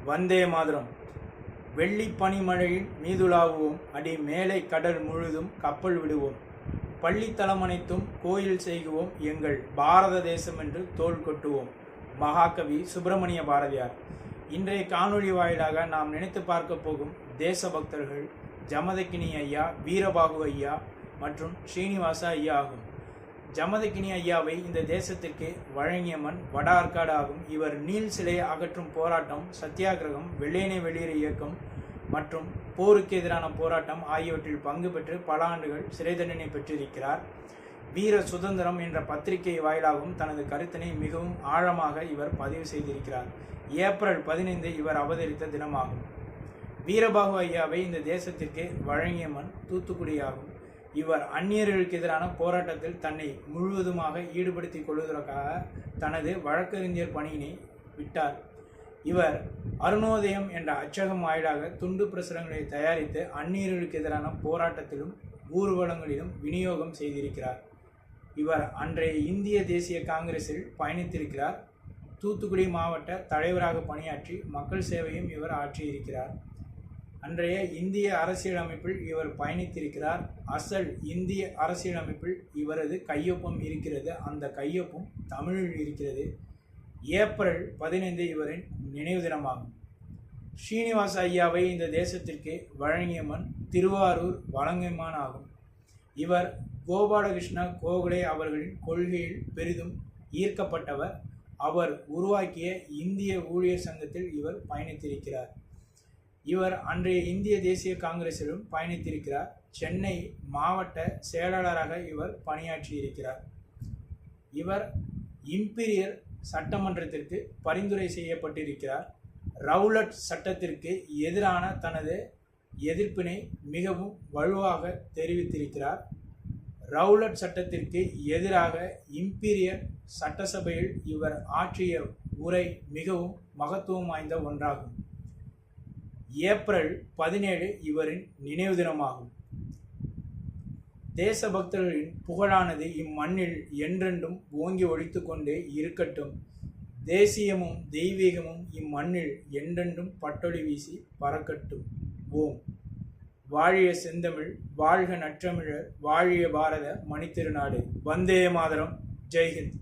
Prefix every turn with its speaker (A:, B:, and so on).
A: வந்தே மாதரம். வெள்ளி பனிமழையில் மீதுலாவுவோம், அடி மேலை கடல் முழுதும் கப்பல் விடுவோம். பள்ளித்தலமனைத்தும் கோயில் செய்குவோம், எங்கள் பாரத தேசம் என்று தோள் கொட்டுவோம். மகாகவி சுப்பிரமணிய பாரதியார். இன்றைய காணொளி வாயிலாக நாம் நினைத்து பார்க்க போகும் தேசபக்தர்கள் ஜமதக்கினி ஐயா, வீரபாகு ஐயா மற்றும் ஸ்ரீனிவாச ஐயா ஆகும். ஜமதக்கினி ஐயாவை இந்த தேசத்திற்கு வழங்கிய மண் வட ஆற்காடு ஆகும். இவர் நீல் சிலையை அகற்றும் போராட்டம், சத்தியாகிரகம், வெள்ளையனே வெளியேறு இயக்கம் மற்றும் போருக்கு எதிரான போராட்டம் ஆகியவற்றில் பங்கு பெற்று பல ஆண்டுகள் சிறை தண்டனை பெற்றிருக்கிறார். வீர சுதந்திரம் என்ற பத்திரிகை வாயிலாகவும் தனது கருத்தினை மிகவும் ஆழமாக இவர் பதிவு செய்திருக்கிறார். ஏப்ரல் 15 இவர் அவதரித்த தினமாகும். வீரபாகு ஐயாவை இந்த தேசத்திற்கு வழங்கிய மண் தூத்துக்குடி ஆகும். இவர் அந்நியர்களுக்கு எதிரான போராட்டத்தில் தன்னை முழுவதுமாக ஈடுபடுத்திக் கொள்வதற்காக தனது வழக்கறிஞர் பணியினை விட்டார். இவர் அருணோதயம் என்ற அச்சகம் வாயிலாக துண்டு பிரசுரங்களை தயாரித்து அந்நியர்களுக்கு எதிரான போராட்டத்திலும் ஊர்வலங்களிலும் விநியோகம் செய்திருக்கிறார். இவர் அன்றைய இந்திய தேசிய காங்கிரஸில் பயணித்திருக்கிறார். தூத்துக்குடி மாவட்ட தலைவராக பணியாற்றி மக்கள் சேவையும் இவர் ஆற்றியிருக்கிறார். அன்றைய இந்திய அரசியலமைப்பில் இவர் பயணித்திருக்கிறார். அசல் இந்திய அரசியலமைப்பில் இவரது கையொப்பம் இருக்கிறது. அந்த கையொப்பம் தமிழில் இருக்கிறது. ஏப்ரல் 15 இவரின் நினைவு தினமாகும். ஸ்ரீனிவாச ஐயாவை இந்த தேசத்திற்கு வழங்கிய மண் திருவாரூர் வலங்கைமான் ஆகும். இவர் கோபாலகிருஷ்ண கோகலே அவர்களின் கொள்கையில் பெரிதும் ஈர்க்கப்பட்டவர். அவர் உருவாக்கிய இந்திய ஊழியர் சங்கத்தில் இவர் பயணித்திருக்கிறார். இவர் அன்றைய இந்திய தேசிய காங்கிரஸிலும் பயணித்திருக்கிறார். சென்னை மாவட்ட செயலாளராக இவர் பணியாற்றியிருக்கிறார். இவர் இம்பீரியர் சட்டமன்றத்திற்கு பரிந்துரை செய்யப்பட்டிருக்கிறார். ரவுலட் சட்டத்திற்கு எதிரான தனது எதிர்ப்பினை மிகவும் வலுவாக தெரிவித்திருக்கிறார். ரவுலட் சட்டத்திற்கு எதிராக இம்பீரியர் சட்டசபையில் இவர் ஆற்றிய உரை மிகவும் மகத்துவம் வாய்ந்த ஒன்றாகும். ஏப்ரல் 17 இவரின் நினைவு தினமாகும். தேசபக்தர்களின் புகழானது இம்மண்ணில் என்றென்றும் ஓங்கி ஒலித்து கொண்டே இருக்கட்டும். தேசியமும் தெய்வீகமும் இம்மண்ணில் என்றென்றும் பட்டொளி வீசி பறக்கட்டும். ஓம். வாழிய செந்தமிழ், வாழ்க நற்றமிழர், வாழிய பாரத மணித்திருநாடு. வந்தே மாதரம். ஜெய்ஹிந்த்.